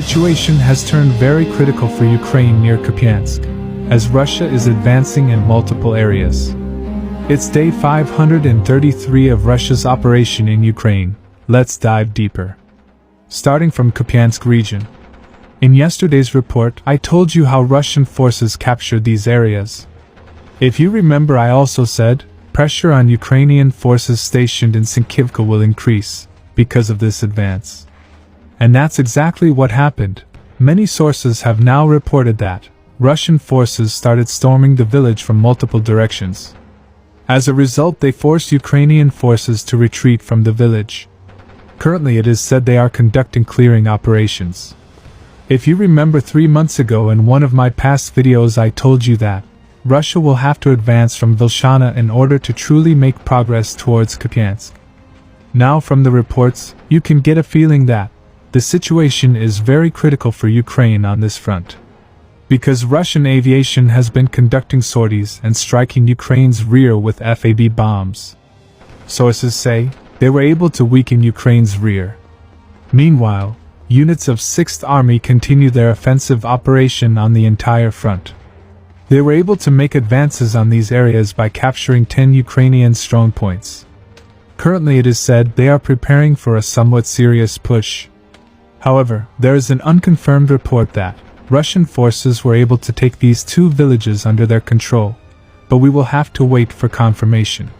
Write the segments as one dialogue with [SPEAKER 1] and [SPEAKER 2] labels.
[SPEAKER 1] situation has turned very critical for Ukraine near Kupiansk, as Russia is advancing in multiple areas. It's day 533 of Russia's operation in Ukraine. Let's dive deeper. Starting from Kupiansk region. In yesterday's report, I told you how Russian forces captured these areas. If you remember, I also said, pressure on Ukrainian forces stationed in Sinkivka will increase because of this advance. And that's exactly what happened. Many sources have now reported that Russian forces started storming the village from multiple directions. As a result, they forced Ukrainian forces to retreat from the village. Currently, it is said they are conducting clearing operations. If you remember 3 months ago in one of my past videos, I told you that Russia will have to advance from Vilshana in order to truly make progress towards Kupiansk. Now, from the reports, you can get a feeling that the situation is very critical for Ukraine on this front, because Russian aviation has been conducting sorties and striking Ukraine's rear with FAB bombs. Sources say they were able to weaken Ukraine's rear. Meanwhile, units of 6th Army continue their offensive operation on the entire front. They were able to make advances on these areas by capturing 10 Ukrainian strongpoints. Currently, it is said they are preparing for a somewhat serious push. However, there is an unconfirmed report that Russian forces were able to take these 2 villages under their control, but we will have to wait for confirmation.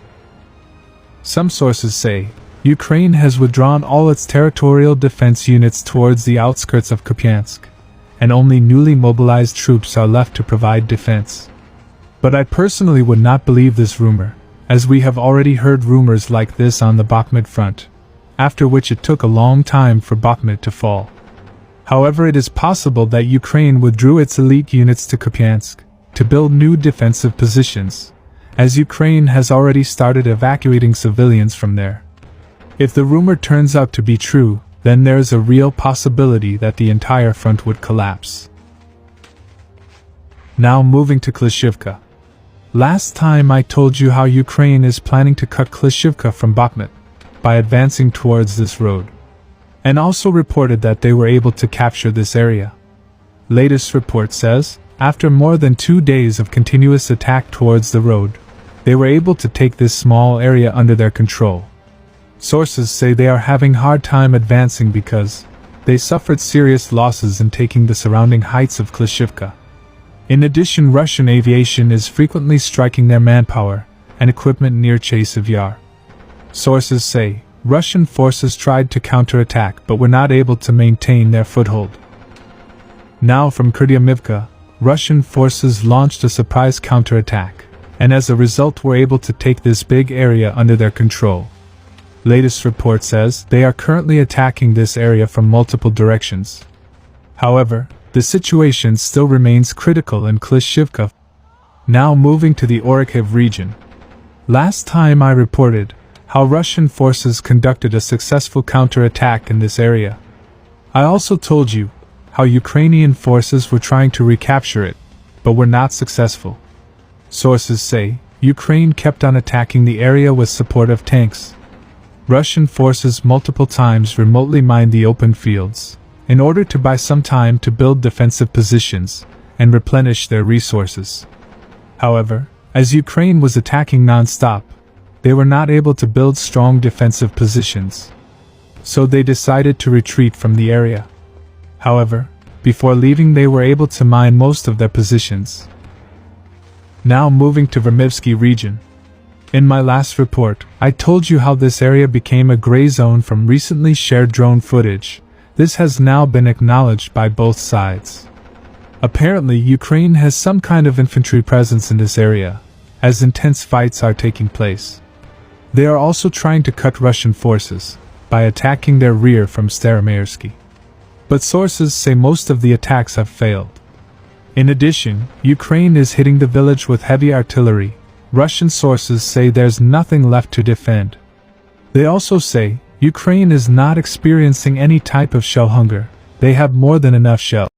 [SPEAKER 1] Some sources say Ukraine has withdrawn all its territorial defense units towards the outskirts of Kupiansk, and only newly mobilized troops are left to provide defense. But I personally would not believe this rumor, as we have already heard rumors like this on the Bakhmut front, after which it took a long time for Bakhmut to fall. However, it is possible that Ukraine withdrew its elite units to Kupiansk to build new defensive positions, as Ukraine has already started evacuating civilians from there. If the rumor turns out to be true, then there is a real possibility that the entire front would collapse. Now moving to Klishivka. Last time I told you how Ukraine is planning to cut Klishivka from Bakhmut by advancing towards this road, and also reported that they were able to capture this area. Latest report says, after more than 2 days of continuous attack towards the road, they were able to take this small area under their control. Sources say they are having hard time advancing because they suffered serious losses in taking the surrounding heights of Klishivka. In addition, Russian aviation is frequently striking their manpower and equipment near Chasiv Yar. Sources say Russian forces tried to counterattack but were not able to maintain their foothold. Now from Kurdyamivka, Russian forces launched a surprise counterattack, and as a result were able to take this big area under their control. Latest report says they are currently attacking this area from multiple directions. However, the situation still remains critical in Klishivka. Now moving to the Orikhiv region. Last time I reported how Russian forces conducted a successful counterattack in this area. I also told you how Ukrainian forces were trying to recapture it, but were not successful. Sources say Ukraine kept on attacking the area with support of tanks. Russian forces multiple times remotely mined the open fields, in order to buy some time to build defensive positions and replenish their resources. However, as Ukraine was attacking non-stop, they were not able to build strong defensive positions. So they decided to retreat from the area. However, before leaving they were able to mine most of their positions. Now moving to Vermivsky region. In my last report, I told you how this area became a gray zone from recently shared drone footage. This has now been acknowledged by both sides. Apparently, Ukraine has some kind of infantry presence in this area, as intense fights are taking place. They are also trying to cut Russian forces by attacking their rear from Staromayersky. But sources say most of the attacks have failed. In addition, Ukraine is hitting the village with heavy artillery. Russian sources say there's nothing left to defend. They also say Ukraine is not experiencing any type of shell hunger. They have more than enough shells.